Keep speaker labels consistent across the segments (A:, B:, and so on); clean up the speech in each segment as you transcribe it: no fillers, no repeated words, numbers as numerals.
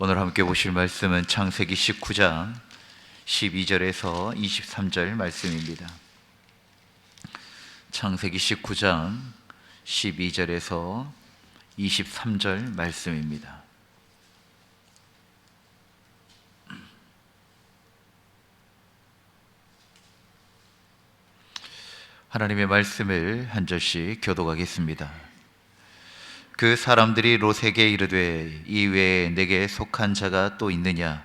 A: 오늘 함께 보실 말씀은 창세기 19장 12절에서 23절 말씀입니다. 창세기 19장 12절에서 23절 말씀입니다. 하나님의 말씀을 한 절씩 교독하겠습니다. 그 사람들이 롯에게 이르되 이외에 내게 속한 자가 또 있느냐?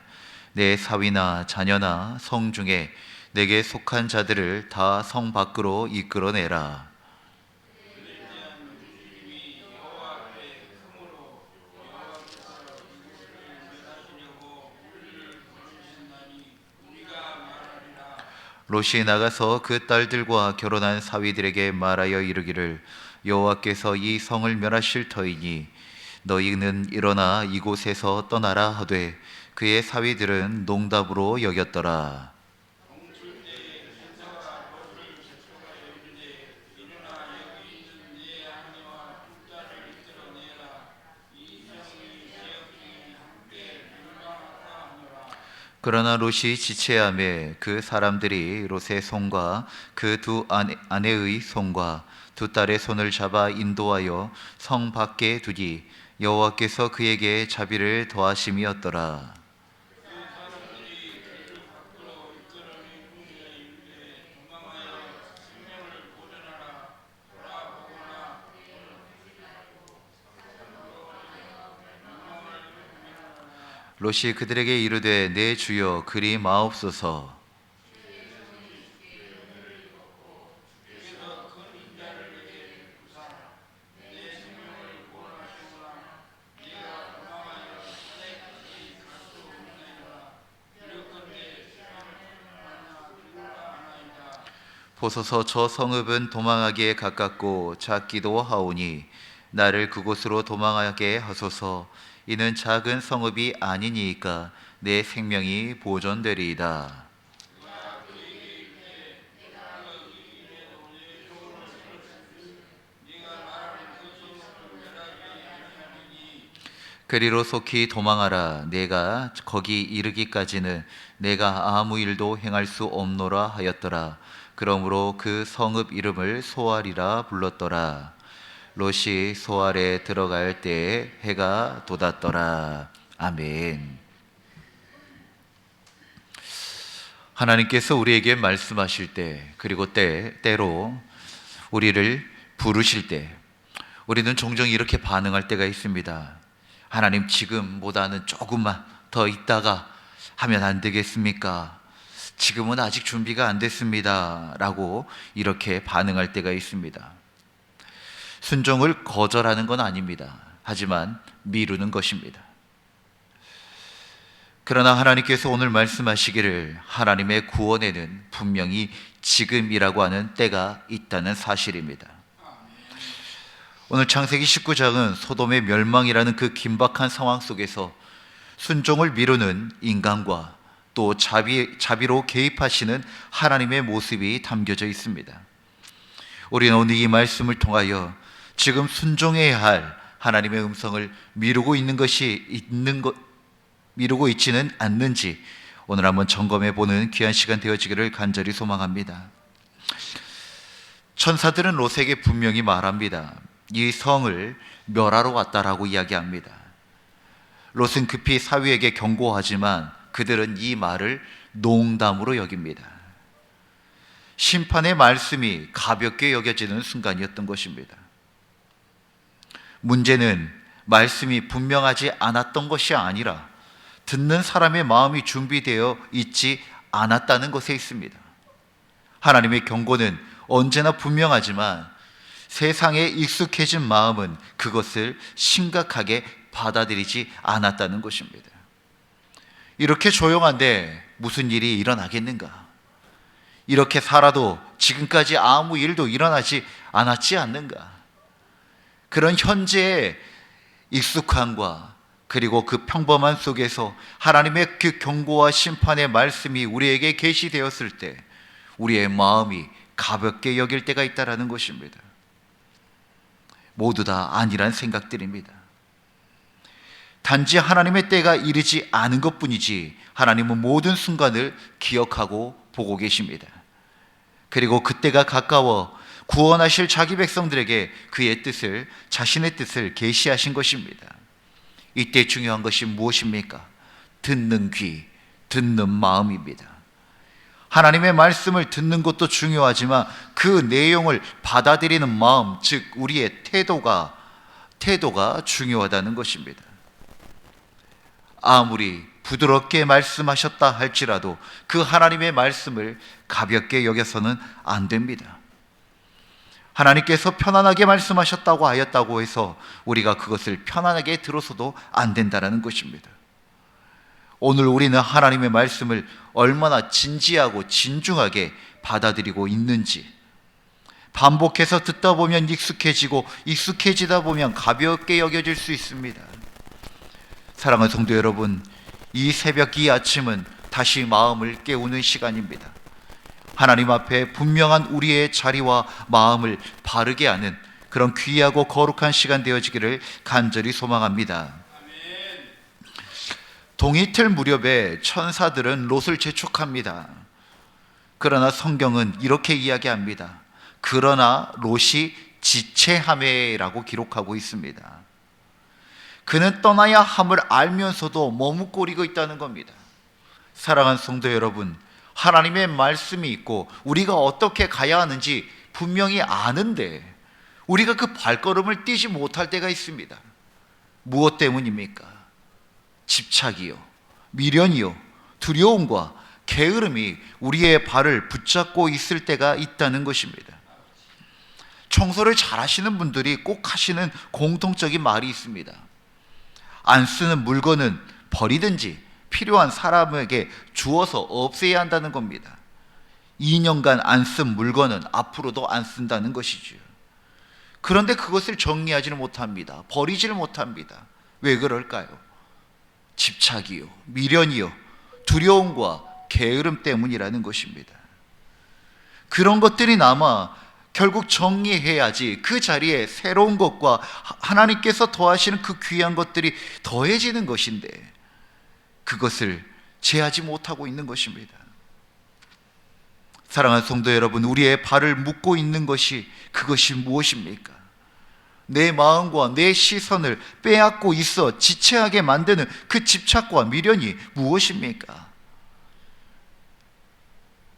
A: 내 사위나 자녀나 성 중에 내게 속한 자들을 다 성 밖으로 이끌어내라. 롯이 나가서 그 딸들과 결혼한 사위들에게 말하여 이르기를 여호와께서 이 성을 멸하실 터이니 너희는 일어나 이곳에서 떠나라 하되 그의 사위들은 농담으로 여겼더라. 그러나 롯이 지체하매 그 사람들이 롯의 손과 그 두 아내의 손과 두 딸의 손을 잡아 인도하여 성 밖에 두니 여호와께서 그에게 자비를 더하심이었더라. 롯이 그들에게 이르되 내 주여 그리 마옵소서. 보소서 저 성읍은 도망하기에 가깝고 작기도 하오니 나를 그곳으로 도망하게 하소서. 이는 작은 성읍이 아니니까 내 생명이 보존되리이다. 그리로 속히 도망하라. 내가 거기 이르기까지는 내가 아무 일도 행할 수 없노라 하였더라. 그러므로 그 성읍 이름을 소알이라 불렀더라. 롯이 소알에 들어갈 때에 해가 돋았더라. 아멘. 하나님께서 우리에게 말씀하실 때, 그리고 때로 우리를 부르실 때 우리는 종종 이렇게 반응할 때가 있습니다. 하나님, 지금보다는 조금만 더 있다가 하면 안 되겠습니까? 지금은 아직 준비가 안 됐습니다 라고 이렇게 반응할 때가 있습니다. 순종을 거절하는 건 아닙니다. 하지만 미루는 것입니다. 그러나 하나님께서 오늘 말씀하시기를 하나님의 구원에는 분명히 지금이라고 하는 때가 있다는 사실입니다. 오늘 창세기 19장은 소돔의 멸망이라는 그 긴박한 상황 속에서 순종을 미루는 인간과 또 자비로 개입하시는 하나님의 모습이 담겨져 있습니다. 우리는 오늘 이 말씀을 통하여 지금 순종해야 할 하나님의 음성을 미루고 있지는 않는지 오늘 한번 점검해 보는 귀한 시간 되어지기를 간절히 소망합니다. 천사들은 롯에게 분명히 말합니다. 이 성을 멸하러 왔다라고 이야기합니다. 롯은 급히 사위에게 경고하지만 그들은 이 말을 농담으로 여깁니다. 심판의 말씀이 가볍게 여겨지는 순간이었던 것입니다. 문제는 말씀이 분명하지 않았던 것이 아니라 듣는 사람의 마음이 준비되어 있지 않았다는 것에 있습니다. 하나님의 경고는 언제나 분명하지만 세상에 익숙해진 마음은 그것을 심각하게 받아들이지 않았다는 것입니다. 이렇게 조용한데 무슨 일이 일어나겠는가? 이렇게 살아도 지금까지 아무 일도 일어나지 않았지 않는가? 그런 현재의 익숙함과 그리고 그 평범한 속에서 하나님의 그 경고와 심판의 말씀이 우리에게 계시되었을 때 우리의 마음이 가볍게 여길 때가 있다는 것입니다. 모두 다 아니란 생각들입니다. 단지 하나님의 때가 이르지 않은 것뿐이지 하나님은 모든 순간을 기억하고 보고 계십니다. 그리고 그때가 가까워 구원하실 자기 백성들에게 그의 뜻을, 자신의 뜻을 계시하신 것입니다. 이때 중요한 것이 무엇입니까? 듣는 귀, 듣는 마음입니다. 하나님의 말씀을 듣는 것도 중요하지만 그 내용을 받아들이는 마음, 즉 우리의 태도가 중요하다는 것입니다. 아무리 부드럽게 말씀하셨다 할지라도 그 하나님의 말씀을 가볍게 여겨서는 안 됩니다. 하나님께서 편안하게 말씀하셨다고 하였다고 해서 우리가 그것을 편안하게 들어서도 안 된다는 것입니다. 오늘 우리는 하나님의 말씀을 얼마나 진지하고 진중하게 받아들이고 있는지, 반복해서 듣다 보면 익숙해지고 익숙해지다 보면 가볍게 여겨질 수 있습니다. 사랑하는 성도 여러분, 이 새벽 이 아침은 다시 마음을 깨우는 시간입니다. 하나님 앞에 분명한 우리의 자리와 마음을 바르게 하는 그런 귀하고 거룩한 시간 되어지기를 간절히 소망합니다. 동이틀 무렵에 천사들은 롯을 재촉합니다. 그러나 성경은 이렇게 이야기합니다. 그러나 롯이 지체하매라고 기록하고 있습니다. 그는 떠나야 함을 알면서도 머뭇거리고 있다는 겁니다. 사랑하는 성도 여러분, 하나님의 말씀이 있고 우리가 어떻게 가야 하는지 분명히 아는데 우리가 그 발걸음을 띄지 못할 때가 있습니다. 무엇 때문입니까? 집착이요, 미련이요, 두려움과 게으름이 우리의 발을 붙잡고 있을 때가 있다는 것입니다. 청소를 잘 하시는 분들이 꼭 하시는 공통적인 말이 있습니다. 안 쓰는 물건은 버리든지 필요한 사람에게 주어서 없애야 한다는 겁니다. 2년간 안 쓴 물건은 앞으로도 안 쓴다는 것이죠. 그런데 그것을 정리하지는 못합니다. 버리지를 못합니다. 왜 그럴까요? 집착이요, 미련이요, 두려움과 게으름 때문이라는 것입니다. 그런 것들이 남아 결국 정리해야지 그 자리에 새로운 것과 하나님께서 더하시는 그 귀한 것들이 더해지는 것인데 그것을 제하지 못하고 있는 것입니다. 사랑하는 성도 여러분, 우리의 발을 묶고 있는 것이 그것이 무엇입니까? 내 마음과 내 시선을 빼앗고 있어 지체하게 만드는 그 집착과 미련이 무엇입니까?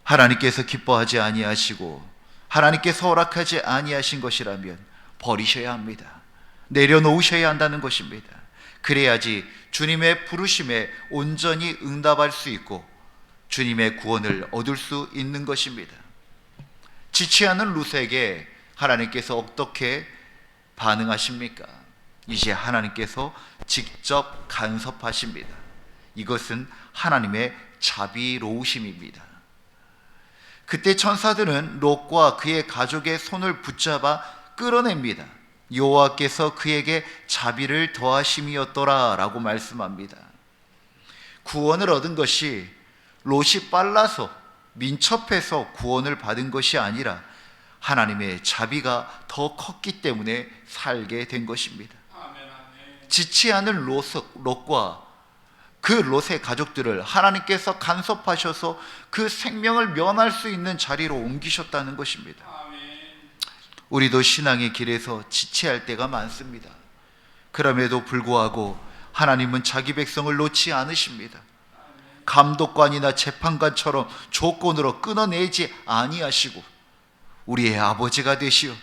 A: 하나님께서 기뻐하지 아니하시고 하나님께서 허락하지 아니하신 것이라면 버리셔야 합니다. 내려놓으셔야 한다는 것입니다. 그래야지 주님의 부르심에 온전히 응답할 수 있고 주님의 구원을 얻을 수 있는 것입니다. 지체하는 롯에게 하나님께서 어떻게 반응하십니까? 이제 하나님께서 직접 간섭하십니다. 이것은 하나님의 자비로우심입니다. 그때 천사들은 롯과 그의 가족의 손을 붙잡아 끌어냅니다. 여호와께서 그에게 자비를 더하심이었더라 라고 말씀합니다. 구원을 얻은 것이 롯이 빨라서 민첩해서 구원을 받은 것이 아니라 하나님의 자비가 더 컸기 때문에 살게 된 것입니다. 지체하는 롯과 그 롯의 가족들을 하나님께서 간섭하셔서 그 생명을 면할 수 있는 자리로 옮기셨다는 것입니다. 우리도 신앙의 길에서 지체할 때가 많습니다. 그럼에도 불구하고 하나님은 자기 백성을 놓지 않으십니다. 감독관이나 재판관처럼 조건으로 끊어내지 아니하시고 우리의 아버지가 되시어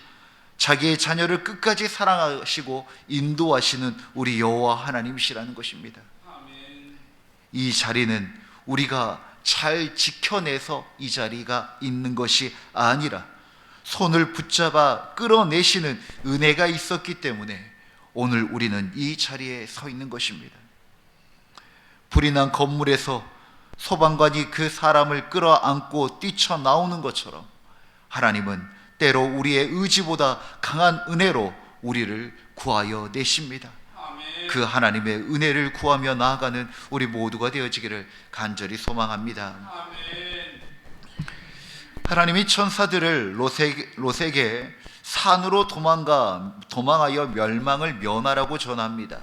A: 자기의 자녀를 끝까지 사랑하시고 인도하시는 우리 여호와 하나님이시라는 것입니다. 이 자리는 우리가 잘 지켜내서 이 자리가 있는 것이 아니라 손을 붙잡아 끌어내시는 은혜가 있었기 때문에 오늘 우리는 이 자리에 서 있는 것입니다. 불이 난 건물에서 소방관이 그 사람을 끌어안고 뛰쳐나오는 것처럼 하나님은 때로 우리의 의지보다 강한 은혜로 우리를 구하여 내십니다. 그 하나님의 은혜를 구하며 나아가는 우리 모두가 되어지기를 간절히 소망합니다. 하나님이 천사들을 롯에게 산으로 도망하여 멸망을 면하라고 전합니다.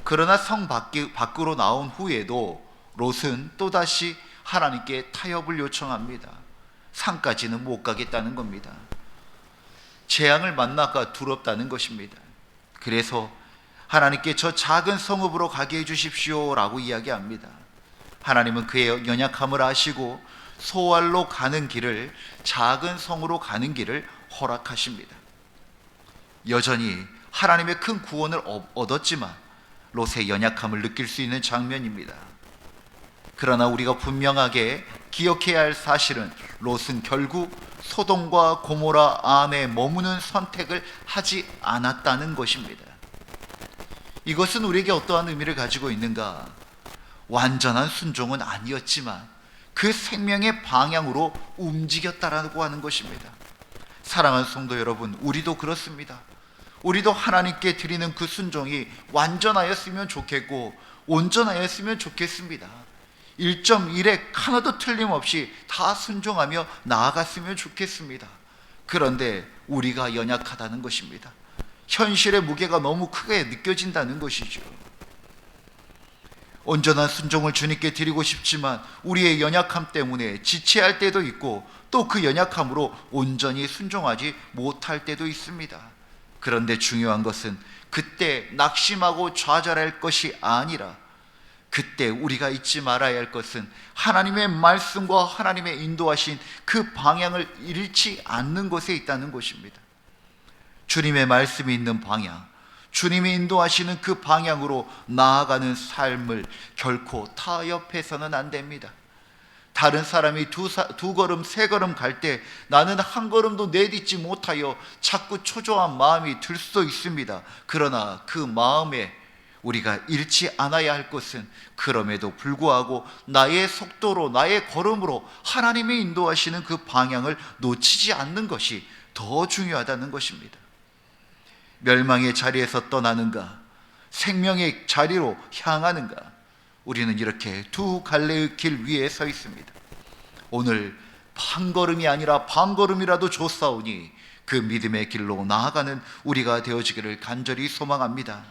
A: 그러나 성 밖으로 나온 후에도 롯은 또다시 하나님께 타협을 요청합니다. 산까지는 못 가겠다는 겁니다. 재앙을 만나가 두렵다는 것입니다. 그래서 하나님께 저 작은 성읍으로 가게 해주십시오 라고 이야기합니다. 하나님은 그의 연약함을 아시고 소알로 가는 길을, 작은 성으로 가는 길을 허락하십니다. 여전히 하나님의 큰 구원을 얻었지만 롯의 연약함을 느낄 수 있는 장면입니다. 그러나 우리가 분명하게 기억해야 할 사실은 롯은 결국 소돔과 고모라 안에 머무는 선택을 하지 않았다는 것입니다. 이것은 우리에게 어떠한 의미를 가지고 있는가? 완전한 순종은 아니었지만 그 생명의 방향으로 움직였다라고 하는 것입니다. 사랑하는 성도 여러분, 우리도 그렇습니다. 우리도 하나님께 드리는 그 순종이 완전하였으면 좋겠고 온전하였으면 좋겠습니다. 1.1획 하나도 틀림없이 다 순종하며 나아갔으면 좋겠습니다. 그런데 우리가 연약하다는 것입니다. 현실의 무게가 너무 크게 느껴진다는 것이죠. 온전한 순종을 주님께 드리고 싶지만 우리의 연약함 때문에 지체할 때도 있고 또 그 연약함으로 온전히 순종하지 못할 때도 있습니다. 그런데 중요한 것은 그때 낙심하고 좌절할 것이 아니라 그때 우리가 잊지 말아야 할 것은 하나님의 말씀과 하나님의 인도하신 그 방향을 잃지 않는 것에 있다는 것입니다. 주님의 말씀이 있는 방향, 주님이 인도하시는 그 방향으로 나아가는 삶을 결코 타협해서는 안 됩니다. 다른 사람이 두 걸음, 세 걸음 갈 때 나는 한 걸음도 내딛지 못하여 자꾸 초조한 마음이 들 수도 있습니다. 그러나 그 마음에 우리가 잃지 않아야 할 것은 그럼에도 불구하고 나의 속도로, 나의 걸음으로 하나님이 인도하시는 그 방향을 놓치지 않는 것이 더 중요하다는 것입니다. 멸망의 자리에서 떠나는가, 생명의 자리로 향하는가, 우리는 이렇게 두 갈래의 길 위에 서 있습니다. 오늘 한 걸음이 아니라 반 걸음이라도 좋사오니 그 믿음의 길로 나아가는 우리가 되어지기를 간절히 소망합니다.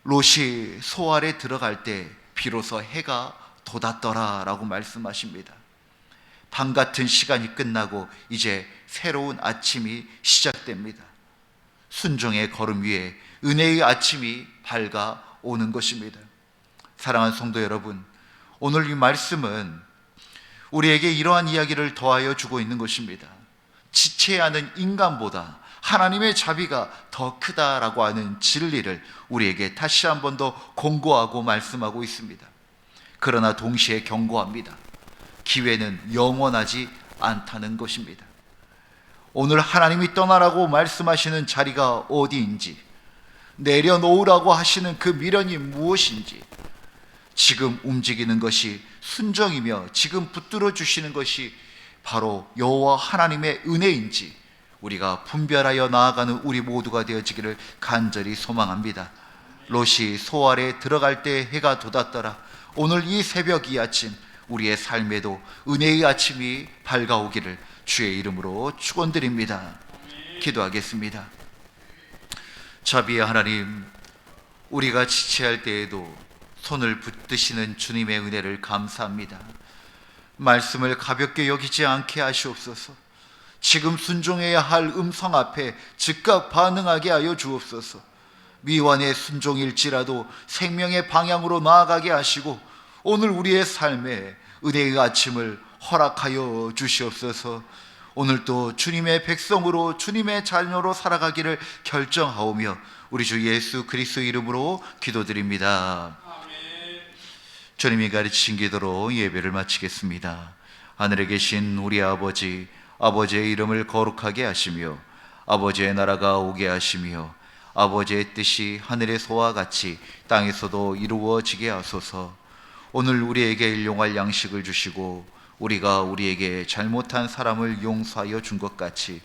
A: 롯이 소알에 들어갈 때 비로소 해가 돋았더라 라고 말씀하십니다. 밤 같은 시간이 끝나고 이제 새로운 아침이 시작됩니다. 순종의 걸음 위에 은혜의 아침이 밝아오는 것입니다. 사랑하는 성도 여러분, 오늘 이 말씀은 우리에게 이러한 이야기를 더하여 주고 있는 것입니다. 지체하는 인간보다 하나님의 자비가 더 크다라고 하는 진리를 우리에게 다시 한 번 더 공고하고 말씀하고 있습니다. 그러나 동시에 경고합니다. 기회는 영원하지 않다는 것입니다. 오늘 하나님이 떠나라고 말씀하시는 자리가 어디인지, 내려놓으라고 하시는 그 미련이 무엇인지, 지금 움직이는 것이 순종이며 지금 붙들어 주시는 것이 바로 여호와 하나님의 은혜인지 우리가 분별하여 나아가는 우리 모두가 되어지기를 간절히 소망합니다. 롯이 소알에 들어갈 때 해가 돋았더라. 오늘 이 새벽, 이 아침 우리의 삶에도 은혜의 아침이 밝아오기를 주의 이름으로 축원드립니다. 기도하겠습니다. 자비의 하나님, 우리가 지체할 때에도 손을 붙드시는 주님의 은혜를 감사합니다. 말씀을 가볍게 여기지 않게 하시옵소서. 지금 순종해야 할 음성 앞에 즉각 반응하게 하여 주옵소서. 미완의 순종일지라도 생명의 방향으로 나아가게 하시고 오늘 우리의 삶에 은혜의 아침을 허락하여 주시옵소서. 오늘도 주님의 백성으로, 주님의 자녀로 살아가기를 결정하오며 우리 주 예수 그리스도 이름으로 기도드립니다. 주님이 가르치신 기도로 예배를 마치겠습니다. 하늘에 계신 우리 아버지, 아버지의 이름을 거룩하게 하시며 아버지의 나라가 오게 하시며 아버지의 뜻이 하늘에서와 같이 땅에서도 이루어지게 하소서. 오늘 우리에게 일용할 양식을 주시고 우리가 우리에게 잘못한 사람을 용서하여 준 것 같이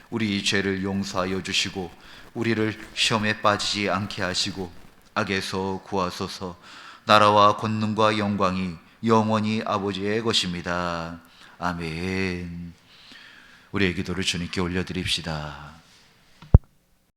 A: 우리 죄를 용서하여 주시고 우리를 시험에 빠지지 않게 하시고 악에서 구하소서. 나라와 권능과 영광이 영원히 아버지의 것입니다. 아멘. 우리의 기도를 주님께 올려드립시다.